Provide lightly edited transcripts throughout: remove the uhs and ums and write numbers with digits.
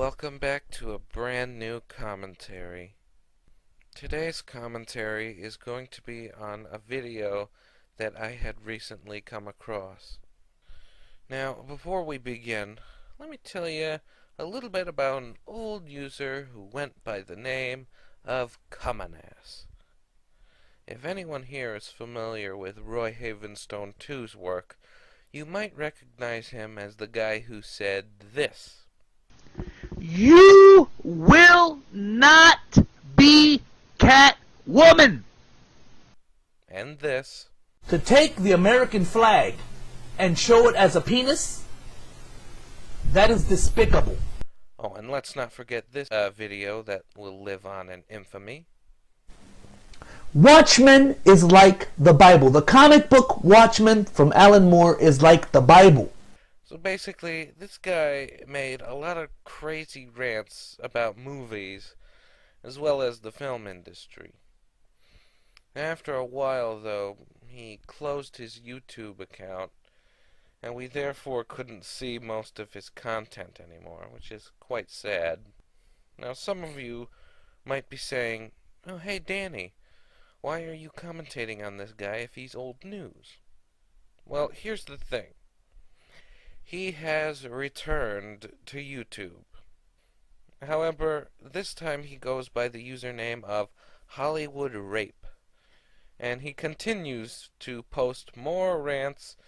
Welcome back to a brand new commentary. Today's commentary is going to be on a video that I had recently come across. Now, before we begin, let me tell you a little bit about an old user who went by the name of Cumminass. If anyone here is familiar with Roy Havenstone II's work, you might recognize him as the guy who said this. You will not be Catwoman. And this. To take the American flag and show it as a penis, that is despicable. Oh, and let's not forget this video that will live on in infamy. Watchmen is like the Bible. The comic book Watchmen from Alan Moore is like the Bible. So basically, this guy made a lot of crazy rants about movies, as well as the film industry. After a while, though, he closed his YouTube account, and we therefore couldn't see most of his content anymore, which is quite sad. Now, some of you might be saying, "Oh, hey, Danny, why are you commentating on this guy if he's old news?" Well, here's the thing. He has returned to YouTube. However, this time he goes by the username of HollywoodRape, and he continues to post more rants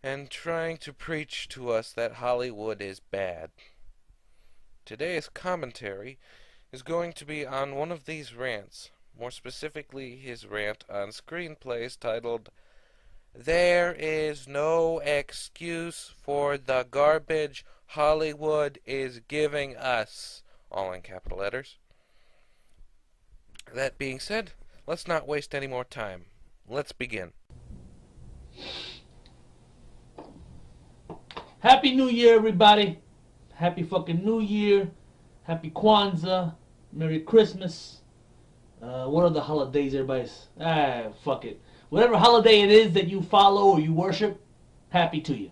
and trying to preach to us that Hollywood is bad. Today's commentary is going to be on one of these rants, more specifically his rant on screenplays titled "There is no excuse for the garbage Hollywood is giving us," all in capital letters. That being said, let's not waste any more time. Let's begin. Happy New Year, everybody. Happy fucking New Year. Happy Kwanzaa. Merry Christmas. What are the holidays, everybody's? Fuck it. Whatever holiday it is that you follow or you worship, happy to you.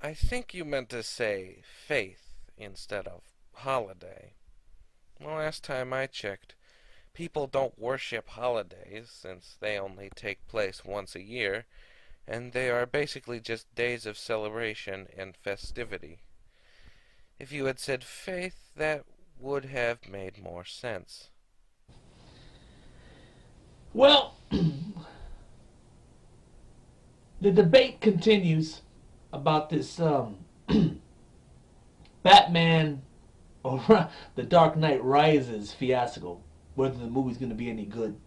I think you meant to say faith instead of holiday. The last time I checked, people don't worship holidays since they only take place once a year, and they are basically just days of celebration and festivity. If you had said faith, that would have made more sense. Well, the debate continues about this Batman or The Dark Knight Rises fiasco, whether the movie's going to be any good.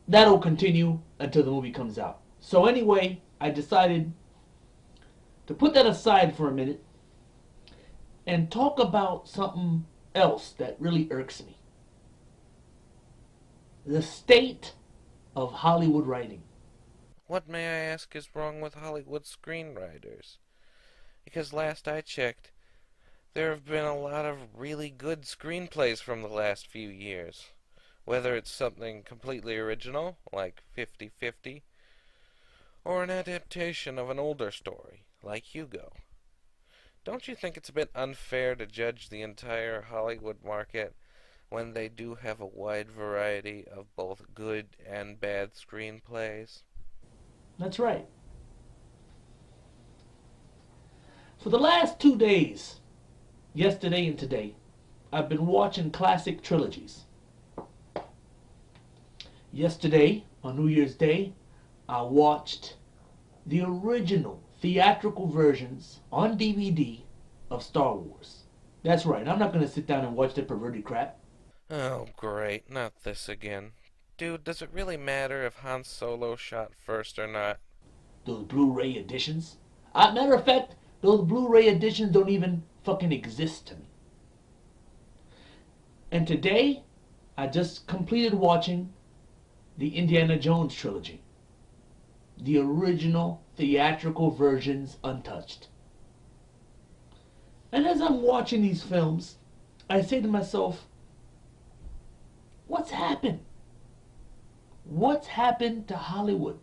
That'll continue until the movie comes out. So anyway, I decided to put that aside for a minute and talk about something else that really irks me. The state of Hollywood writing. What, may I ask, is wrong with Hollywood screenwriters? Because last I checked, there have been a lot of really good screenplays from the last few years. Whether it's something completely original, like 50-50, or an adaptation of an older story, like Hugo. Don't you think it's a bit unfair to judge the entire Hollywood market when they do have a wide variety of both good and bad screenplays? That's right. For the last 2 days, yesterday and today, I've been watching classic trilogies. Yesterday, on New Year's Day, I watched the original theatrical versions on DVD of Star Wars. That's right, I'm not going to sit down and watch that perverted crap. Oh, great, not this again. Dude, does it really matter if Han Solo shot first or not? Those Blu-ray editions? Matter of fact, those Blu-ray editions don't even fucking exist to me. And today, I just completed watching the Indiana Jones trilogy. The original theatrical versions untouched. And as I'm watching these films, I say to myself, what's happened? What's happened to Hollywood?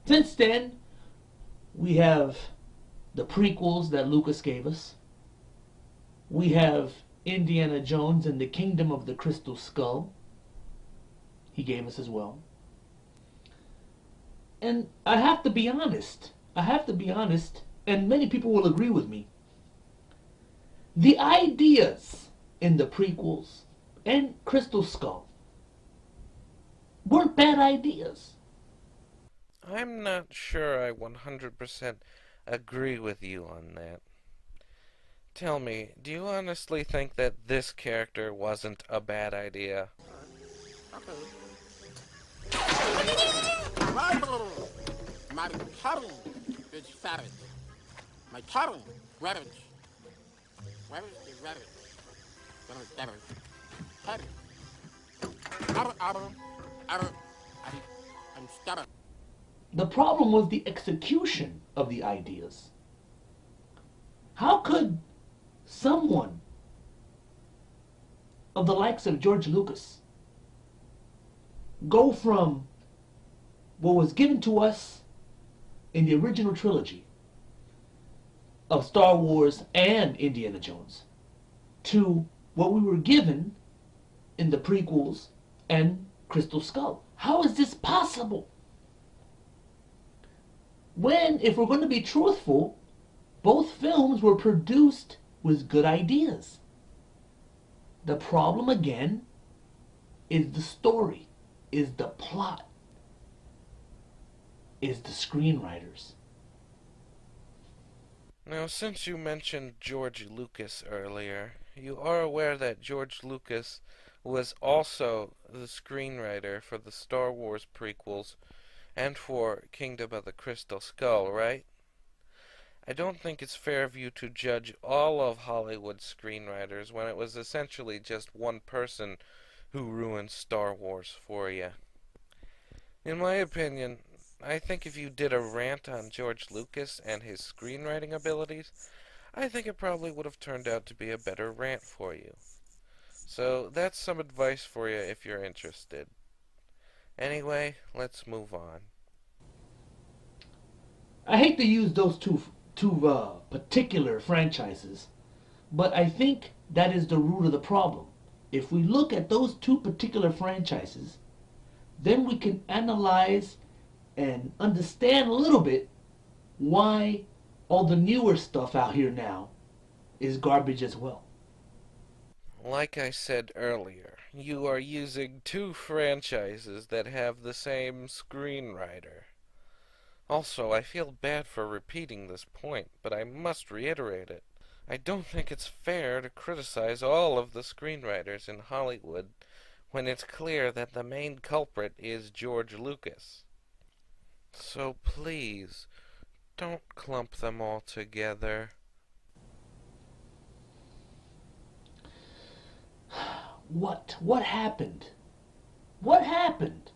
Since then, we have the prequels that Lucas gave us. We have Indiana Jones and the Kingdom of the Crystal Skull. He gave us as well. And I have to be honest, and many people will agree with me. The ideas in the prequels and Crystal Skull weren't bad ideas. I'm not sure I 100% agree with you on that. Tell me, do you honestly think that this character wasn't a bad idea? My turtle is savage. My turtle, ravage. Where is the ravage? I'm stubborn. The problem was the execution of the ideas. How could someone of the likes of George Lucas go from what was given to us in the original trilogy of Star Wars and Indiana Jones to what we were given in the prequels and Crystal Skull? How is this possible? When, if we're going to be truthful, both films were produced with good ideas. The problem again is the story, is the plot, is the screenwriters. Now, since you mentioned George Lucas earlier, you are aware that George Lucas was also the screenwriter for the Star Wars prequels and for Kingdom of the Crystal Skull, right? I don't think it's fair of you to judge all of Hollywood's screenwriters when it was essentially just one person who ruined Star Wars for you. In my opinion, I think if you did a rant on George Lucas and his screenwriting abilities, I think it probably would have turned out to be a better rant for you. So that's some advice for you if you're interested. Anyway, let's move on. I hate to use those two particular franchises, but I think that is the root of the problem. If we look at those two particular franchises, then we can analyze and understand a little bit why all the newer stuff out here now is garbage as well. Like I said earlier, you are using two franchises that have the same screenwriter. Also, I feel bad for repeating this point, but I must reiterate it. I don't think it's fair to criticize all of the screenwriters in Hollywood when it's clear that the main culprit is George Lucas. So please, don't clump them all together. What happened? What happened?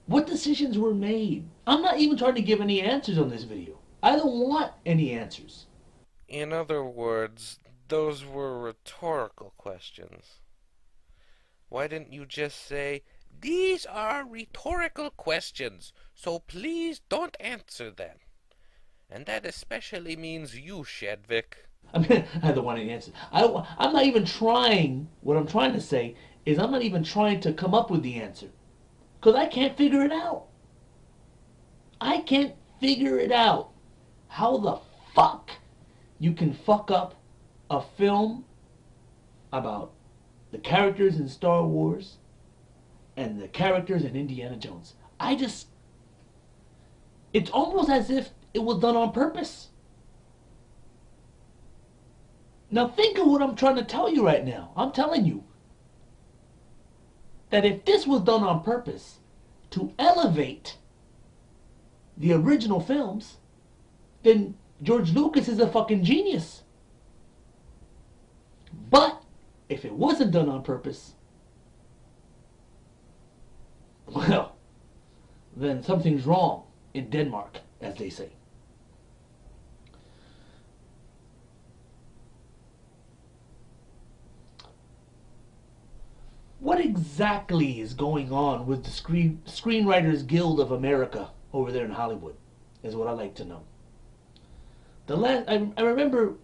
What decisions were made? I'm not even trying to give any answers on this video. I don't want any answers. In other words, those were rhetorical questions. Why didn't you just say, "These are rhetorical questions, so please don't answer them"? And that especially means you, Shedvick. I mean, I don't want any answers. I'm not even trying. What I'm trying to say is I'm not even trying to come up with the answer. Because I can't figure it out. I can't figure it out. How the fuck you can fuck up a film about the characters in Star Wars and the characters in Indiana Jones. It's almost as if it was done on purpose. Now think of what I'm trying to tell you right now. I'm telling you that if this was done on purpose to elevate the original films, then George Lucas is a fucking genius. But if it wasn't done on purpose, well, then something's wrong in Denmark, as they say. What exactly is going on with the Screenwriters Guild of America over there in Hollywood is what I'd like to know. I remember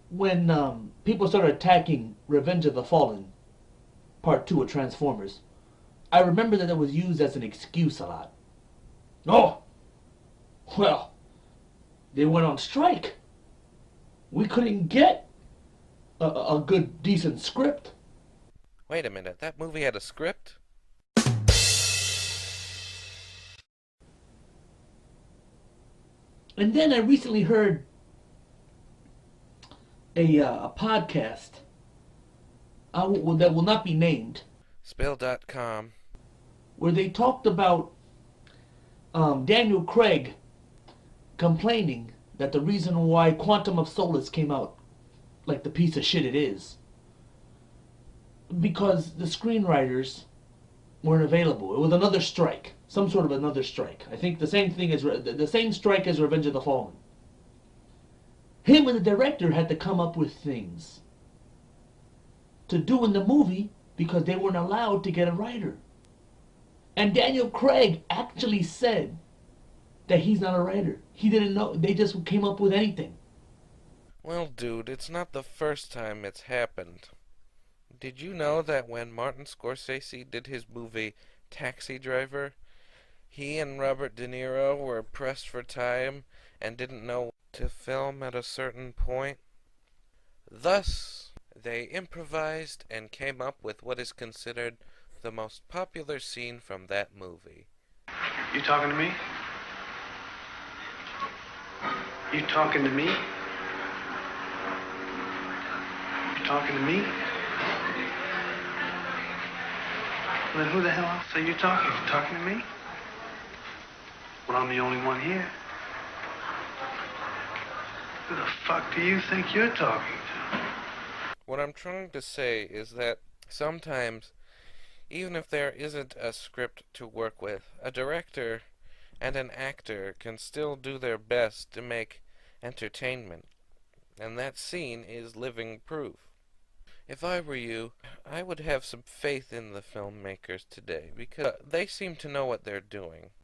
when people started attacking Revenge of the Fallen, Part 2 of Transformers. I remember that it was used as an excuse a lot. Oh, well, they went on strike. We couldn't get a good, decent script. Wait a minute, that movie had a script? And then I recently heard a podcast that will not be named, Spill.com. where they talked about Daniel Craig complaining that the reason why Quantum of Solace came out like the piece of shit it is, because the screenwriters weren't available. It was another strike, some sort of another strike. I think the same strike as Revenge of the Fallen. Him and the director had to come up with things to do in the movie because they weren't allowed to get a writer. And Daniel Craig actually said that he's not a writer. He didn't know. They just came up with anything. Well, dude, it's not the first time it's happened. Did you know that when Martin Scorsese did his movie Taxi Driver, he and Robert De Niro were pressed for time and didn't know what to film at a certain point? Thus, they improvised and came up with what is considered the most popular scene from that movie. You talking to me? You talking to me? You talking to me? Well, then who the hell else are you talking? You talking to me? Well, I'm the only one here. Who the fuck do you think you're talking to? What I'm trying to say is that sometimes, even if there isn't a script to work with, a director and an actor can still do their best to make entertainment, and that scene is living proof. If I were you, I would have some faith in the filmmakers today, because they seem to know what they're doing.